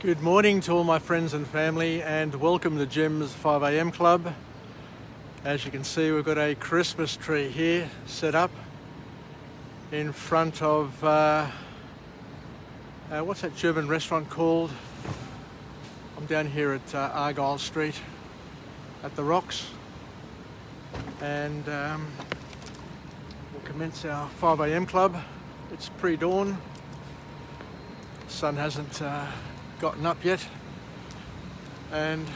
Good morning to all my friends and family, and welcome to Jim's 5 a.m. Club. As you can see, we've got a Christmas tree here set up in front of what's that German restaurant called? I'm down here at Argyle Street at the Rocks, and we'll commence our 5 a.m. club. It's pre-dawn. The sun hasn't gotten up yet, and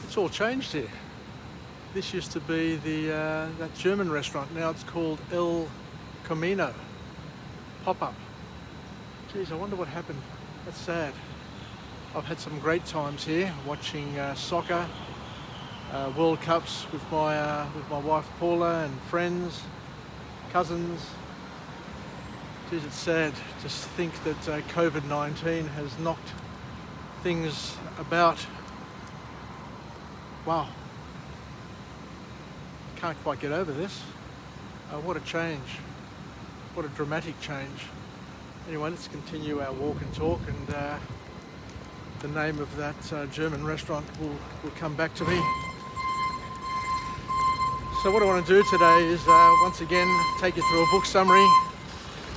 it's all changed here. This used to be that German restaurant. Now it's called El Camino pop-up. Geez, I wonder what happened. That's sad. I've had some great times here watching soccer, World Cups with my wife Paula and friends, cousins. Geez, it's sad to think that COVID-19 has knocked things about. Wow. Can't quite get over this. What a change. What a dramatic change. Anyway, let's continue our walk and talk, and the name of that German restaurant will come back to me. So what I want to do today is once again take you through a book summary.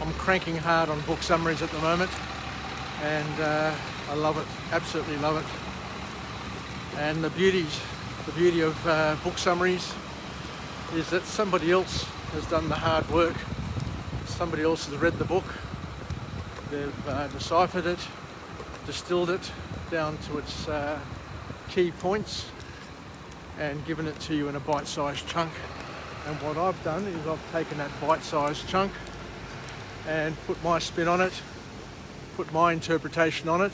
I'm cranking hard on book summaries at the moment, and I love it, absolutely love it. And the beauty of book summaries is that somebody else has done the hard work. Somebody else has read the book. They've deciphered it, distilled it down to its key points, and given it to you in a bite-sized chunk. And what I've done is I've taken that bite-sized chunk and put my spin on it, put my interpretation on it,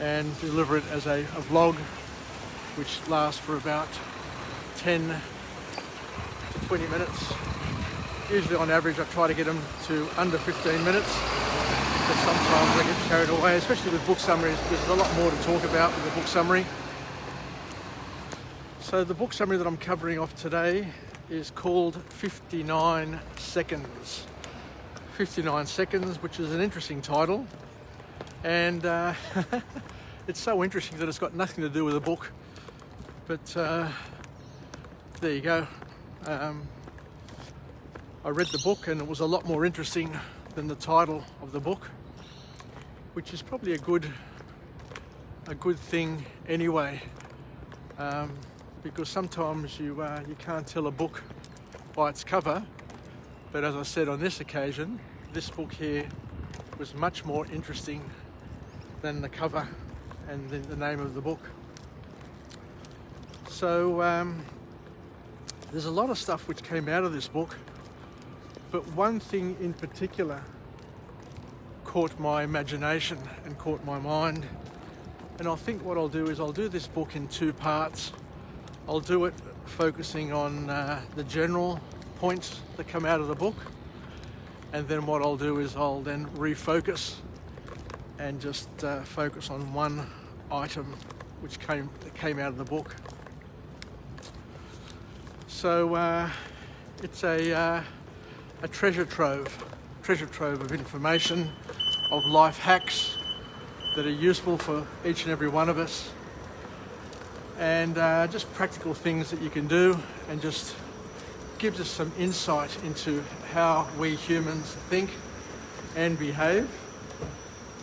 and deliver it as a vlog, which lasts for about 10 to 20 minutes. Usually on average I try to get them to under 15 minutes, but sometimes I get carried away, especially with book summaries, because there's a lot more to talk about with a book summary. So the book summary that I'm covering off today is called 59 Seconds. 59 Seconds, which is an interesting title, and it's so interesting that it's got nothing to do with a book, but there you go. I read the book and it was a lot more interesting than the title of the book, which is probably a good thing anyway, because sometimes you can't tell a book by its cover. But as I said on this occasion, this book here was much more interesting than the cover and the name of the book. So there's a lot of stuff which came out of this book, but one thing in particular caught my imagination and caught my mind. And I think what I'll do is I'll do this book in two parts. I'll do it focusing on the general points that come out of the book, and then what I'll do is I'll then refocus and just focus on one item which came out of the book. So it's a treasure trove of information, of life hacks that are useful for each and every one of us, and just practical things that you can do, and just gives us some insight into how we humans think and behave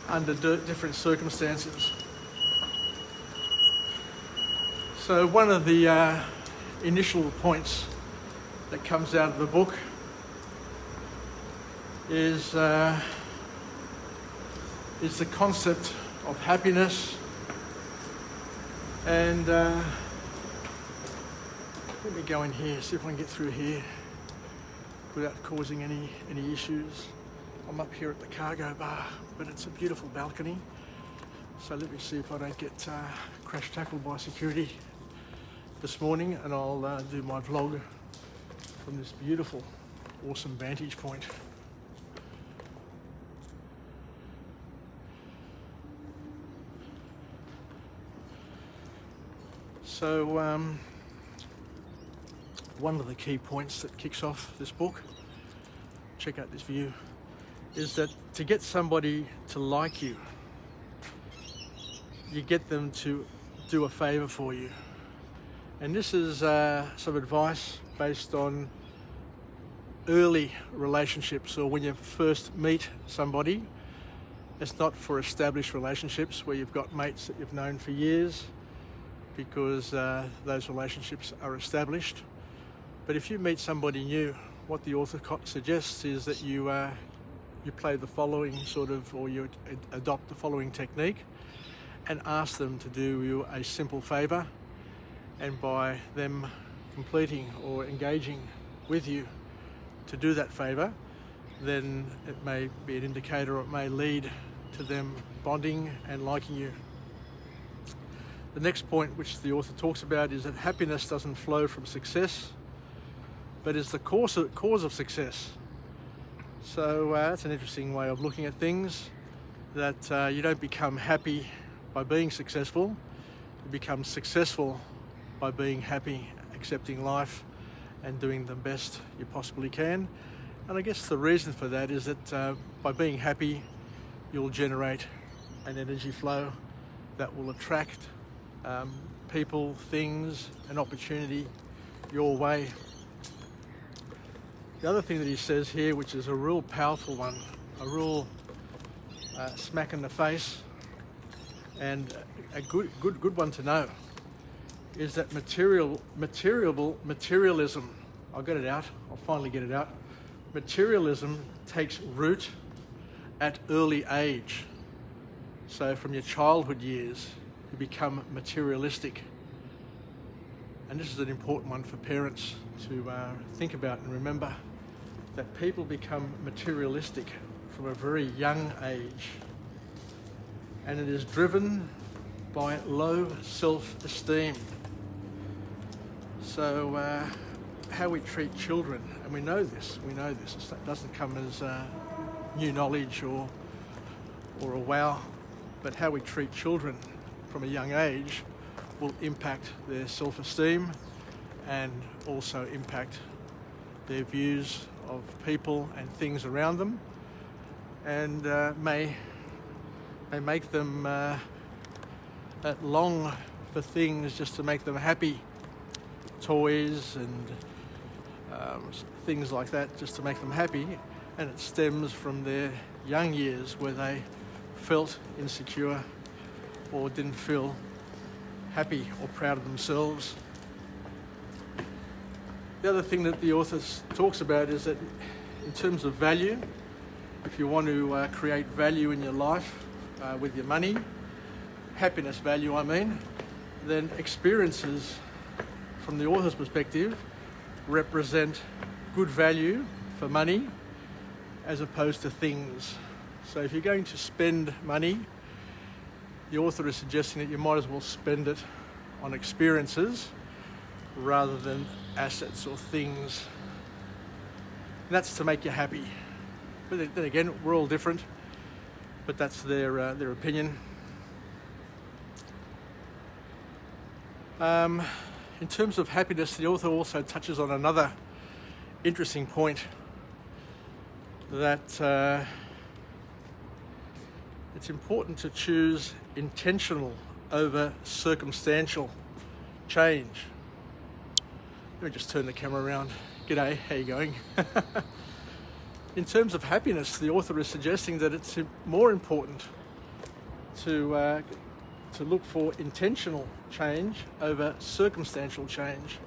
under different circumstances. So one of the initial points that comes out of the book is the concept of happiness, and let me go in here, see if I can get through here without causing any issues. I'm up here at the cargo bar, but it's a beautiful balcony. So let me see if I don't get crash tackled by security this morning, and I'll do my vlog from this beautiful, awesome vantage point. So one of the key points that kicks off this book, check out this view, is that to get somebody to like you, you get them to do a favour for you. And this is some advice based on early relationships, or when you first meet somebody. It's not for established relationships where you've got mates that you've known for years, because those relationships are established. But if you meet somebody new, what the author suggests is that you play the following or you adopt the following technique and ask them to do you a simple favour, and by them completing or engaging with you to do that favour, then it may be an indicator, or it may lead to them bonding and liking you. The next point which the author talks about is that happiness doesn't flow from success, but is the cause of success. So that's an interesting way of looking at things, that you don't become happy by being successful, you become successful by being happy, accepting life and doing the best you possibly can. And I guess the reason for that is that by being happy, you'll generate an energy flow that will attract people, things, and opportunity your way. The other thing that he says here, which is a real powerful one, a real smack in the face, and a good one to know, is that materialism, I'll get it out, I'll finally get it out. Materialism takes root at early age. So from your childhood years, you become materialistic. And this is an important one for parents to think about and remember, that people become materialistic from a very young age. And it is driven by low self-esteem. So how we treat children, and we know this, it doesn't come as new knowledge or a wow, but how we treat children from a young age will impact their self-esteem and also impact their views of people and things around them, and may make them long for things just to make them happy, toys and things like that, just to make them happy. And it stems from their young years where they felt insecure or didn't feel happy or proud of themselves. The other thing that the author talks about is that in terms of value, if you want to create value in your life with your money, happiness value I mean, then experiences from the author's perspective represent good value for money as opposed to things. So if you're going to spend money, the author is suggesting that you might as well spend it on experiences rather than assets or things. And that's to make you happy. But then again, we're all different, but that's their opinion. In terms of happiness, the author also touches on another interesting point, that it's important to choose intentional over circumstantial change. Let me just turn the camera around. G'day, how you going? In terms of happiness, the author is suggesting that it's more important to look for intentional change over circumstantial change,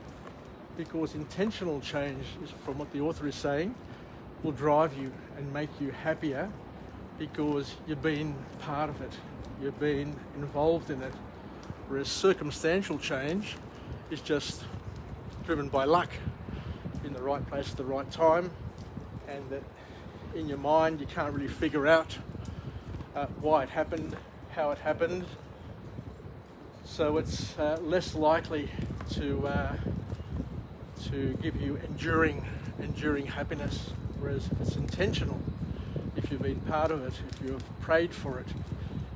because intentional change, is, from what the author is saying, will drive you and make you happier because you've been part of it, you've been involved in it, whereas circumstantial change is just driven by luck, in the right place at the right time, and that in your mind you can't really figure out why it happened, how it happened, so it's less likely to give you enduring happiness. Whereas if it's intentional, if you've been part of it, if you've prayed for it,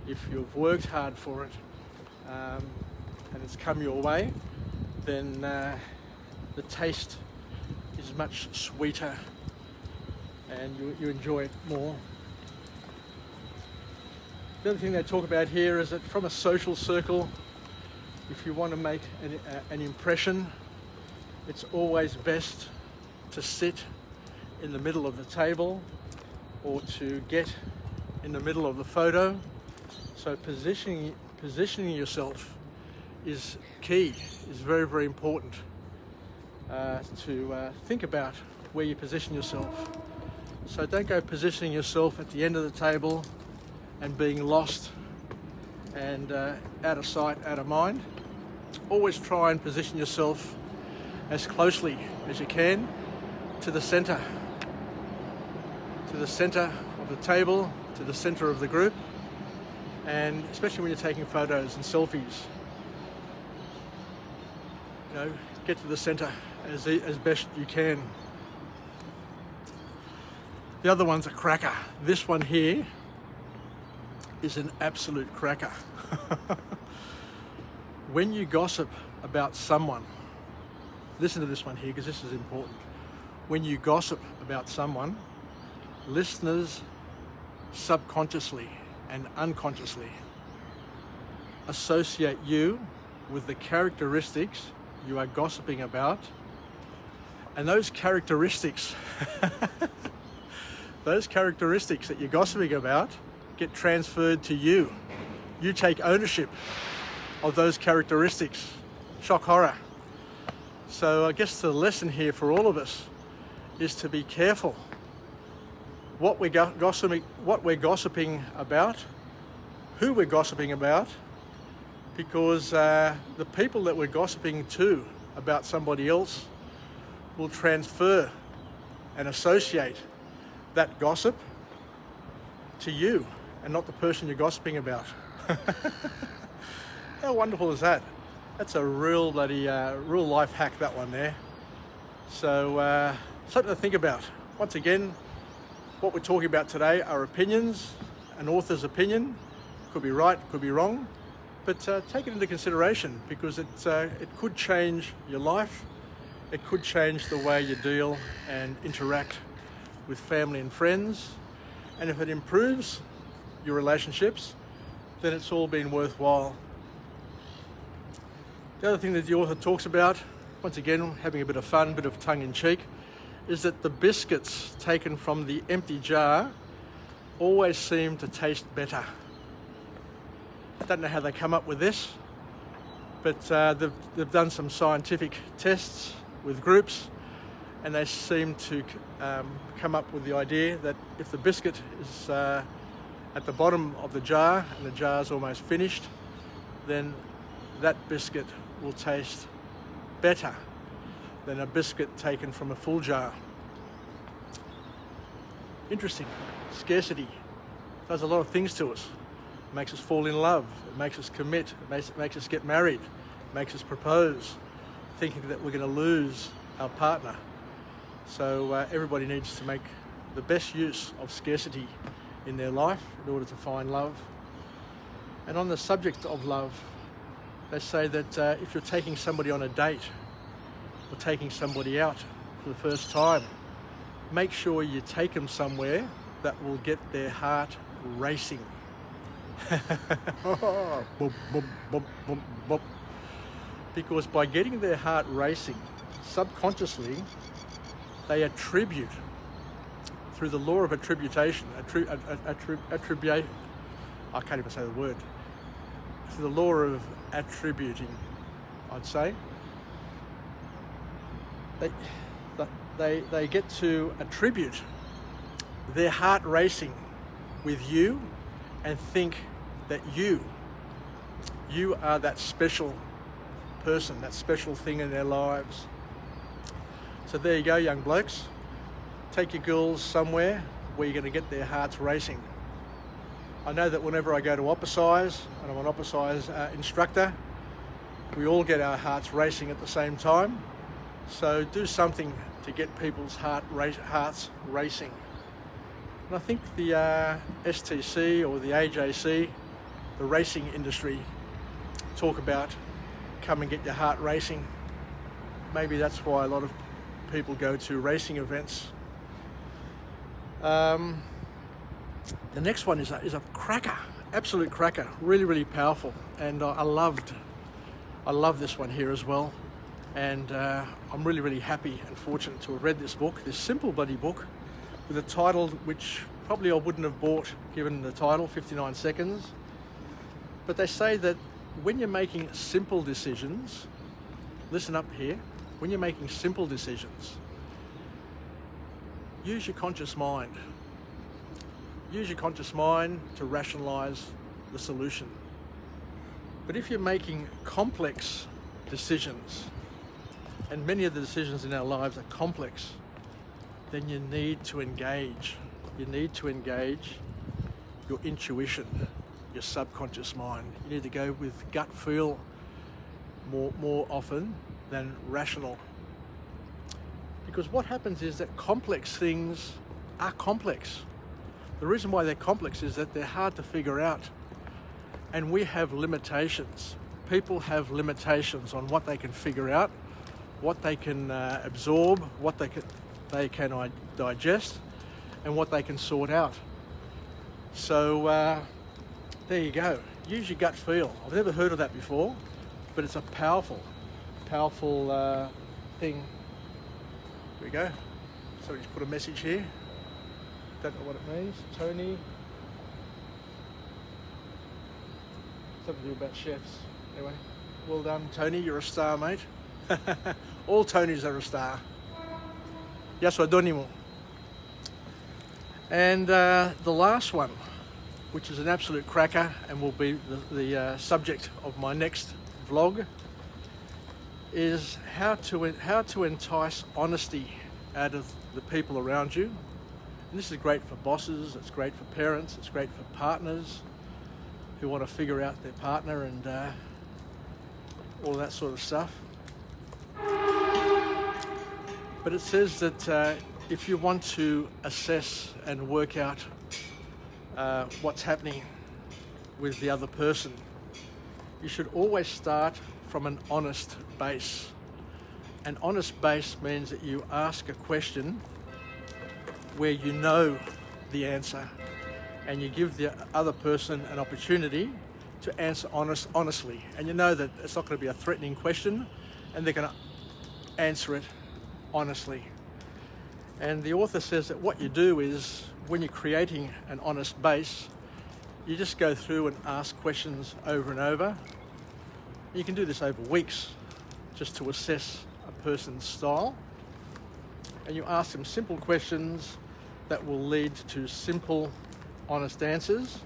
if you've worked hard for it, and it's come your way, then the taste is much sweeter and you enjoy it more. The other thing they talk about here is that from a social circle, if you want to make an impression, it's always best to sit in the middle of the table or to get in the middle of the photo. So positioning yourself is key, is very, very important to think about where you position yourself. So don't go positioning yourself at the end of the table and being lost and out of sight, out of mind. Always try and position yourself as closely as you can to the center of the table, to the center of the group, and especially when you're taking photos and selfies, get to the center as best you can. The other one's a cracker. This one here is an absolute cracker. When you gossip about someone, listen to this one here because this is important. When you gossip about someone, listeners subconsciously and unconsciously associate you with the characteristics you are gossiping about, and those characteristics that you're gossiping about get transferred to you. You take ownership of those characteristics. Shock horror. So I guess the lesson here for all of us is to be careful what we're gossiping about, who we're gossiping about, because the people that we're gossiping to about somebody else will transfer and associate that gossip to you and not the person you're gossiping about. How wonderful is that? That's a real real life hack, that one there. So something to think about. Once again, what we're talking about today are opinions, an author's opinion. Could be right, could be wrong, but take it into consideration because it could change your life. It could change the way you deal and interact with family and friends. And if it improves your relationships, then it's all been worthwhile. The other thing that the author talks about, once again, having a bit of fun, a bit of tongue-in-cheek, is that the biscuits taken from the empty jar always seem to taste better. I don't know how they come up with this, but they've done some scientific tests with groups, and they seem to come up with the idea that if the biscuit is at the bottom of the jar and the jar's almost finished, then that biscuit will taste better than a biscuit taken from a full jar. Interesting. Scarcity does a lot of things to us. It makes us fall in love. It makes us commit. It makes us get married. It makes us propose, thinking that we're going to lose our partner. So everybody needs to make the best use of scarcity in their life in order to find love. And on the subject of love, they say that if you're taking somebody on a date or taking somebody out for the first time, make sure you take them somewhere that will get their heart racing. Boop, boop, boop, boop, boop. Because by getting their heart racing, subconsciously, they attribute, through the law of attribution, I can't even say the word, through the law of attributing, I'd say, they get to attribute their heart racing with you and think that you are that special person, that special thing in their lives. So there you go, young blokes. Take your girls somewhere where you're going to get their hearts racing. I know that whenever I go to Opposize, and I'm an Opposize instructor, we all get our hearts racing at the same time. So do something to get people's hearts racing. And I think the STC or the AJC, the racing industry, talk about come and get your heart racing. Maybe that's why a lot of people go to racing events. The next one is a cracker. absolute cracker, really, really powerful. And I love this one here as well. And I'm really, really happy and fortunate to have read this book, this simple bloody book, with a title which probably I wouldn't have bought given the title, 59 Seconds. But they say that when you're making simple decisions, listen up here, when you're making simple decisions, use your conscious mind. Use your conscious mind to rationalize the solution. But if you're making complex decisions, and many of the decisions in our lives are complex, then you need to engage. You need to engage your intuition, your subconscious mind. You need to go with gut feel more often than rational. Because what happens is that complex things are complex. The reason why they're complex is that they're hard to figure out. And we have limitations. People have limitations on what they can figure out, what they can absorb, what they can digest, and what they can sort out. So there you go. Use your gut feel. I've never heard of that before, but it's a powerful thing. Here we go. Somebody's put a message here. Don't know what it means. Tony. Something to do about chefs. Anyway, well done, Tony. You're a star, mate. All Tonys are a star. Yes, adonimo. And the last one, which is an absolute cracker and will be the subject of my next vlog, is how to entice honesty out of the people around you. And this is great for bosses, it's great for parents, it's great for partners who want to figure out their partner and all that sort of stuff. But it says that if you want to assess and work out what's happening with the other person, you should always start from an honest base. An honest base means that you ask a question where you know the answer and you give the other person an opportunity to answer honestly. And you know that it's not going to be a threatening question and they're going to answer it honestly. And the author says that what you do is, when you're creating an honest base, you just go through and ask questions over and over. You can do this over weeks just to assess a person's style. And you ask them simple questions that will lead to simple, honest answers.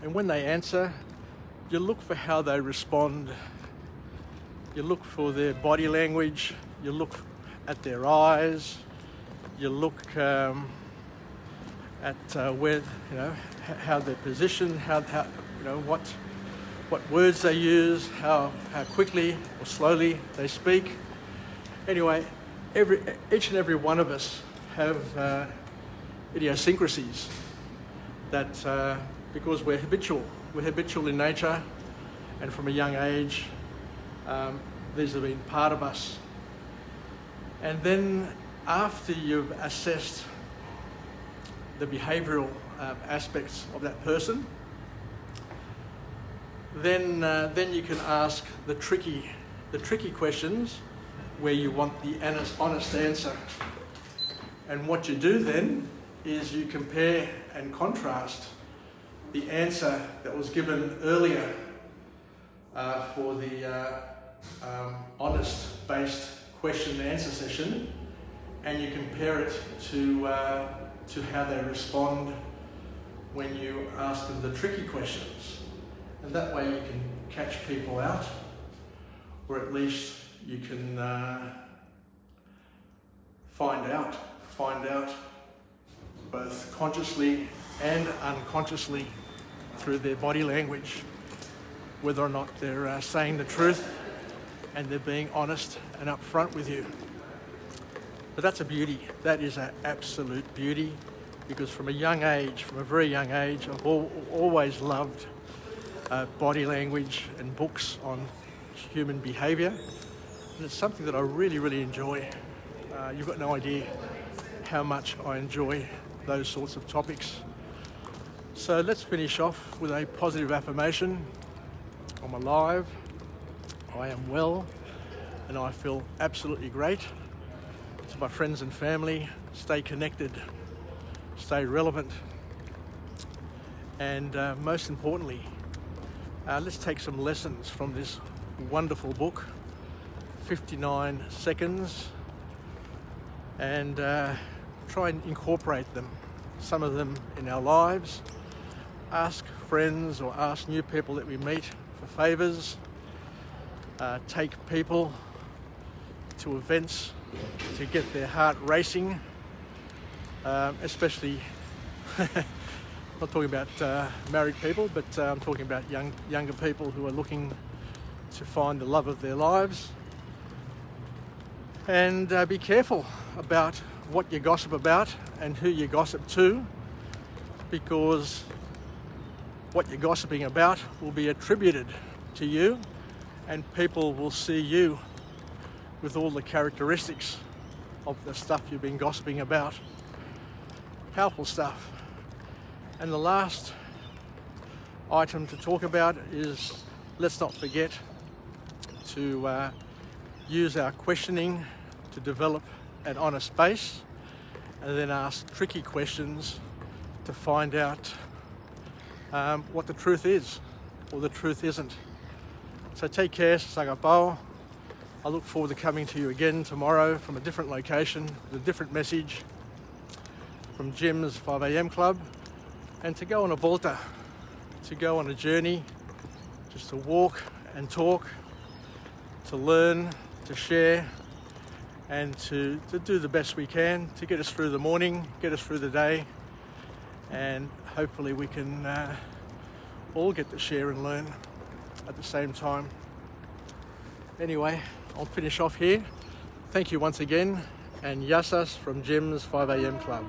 And when they answer, you look for how they respond. You look for their body language. You look at their eyes. You look at where, how they're positioned, how what words they use, how quickly or slowly they speak. Anyway, each and every one of us have idiosyncrasies that because we're habitual in nature, and from a young age, these have been part of us. And then after you've assessed the behavioural aspects of that person, then you can ask the tricky questions where you want the honest answer. And what you do then is you compare and contrast the answer that was given earlier for the honest-based question and answer session, and you compare it to how they respond when you ask them the tricky questions. And that way you can catch people out, or at least you can find out both consciously and unconsciously through their body language whether or not they're saying the truth and they're being honest and upfront with you. But that's a beauty. That is an absolute beauty, because from a very young age, I've always loved body language and books on human behaviour, and it's something that I really, really enjoy. You've got no idea how much I enjoy those sorts of topics. So let's finish off with a positive affirmation. I'm alive, I am well, and I feel absolutely great. To my friends and family, stay connected, stay relevant, and most importantly, let's take some lessons from this wonderful book, 59 Seconds, and try and incorporate them, some of them in our lives. Ask friends or ask new people that we meet for favours. Take people to events to get their heart racing, especially I'm not talking about married people, but I'm talking about younger people who are looking to find the love of their lives. And be careful about what you gossip about and who you gossip to, because what you're gossiping about will be attributed to you, and people will see you with all the characteristics of the stuff you've been gossiping about. Powerful stuff. And the last item to talk about is, let's not forget to use our questioning to develop an honest base, and then ask tricky questions to find out what the truth is or the truth isn't. So take care, Sagapao. I look forward to coming to you again tomorrow from a different location with a different message from Jim's 5 a.m. club, and to go on a volta, to go on a journey, just to walk and talk, to learn, to share, and to do the best we can to get us through the morning, get us through the day, and hopefully we can all get to share and learn at the same time. Anyway, I'll finish off here. Thank you once again, and Yasas from Jim's 5 a.m. club.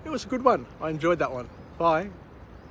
It was a good one. I enjoyed that one. Bye.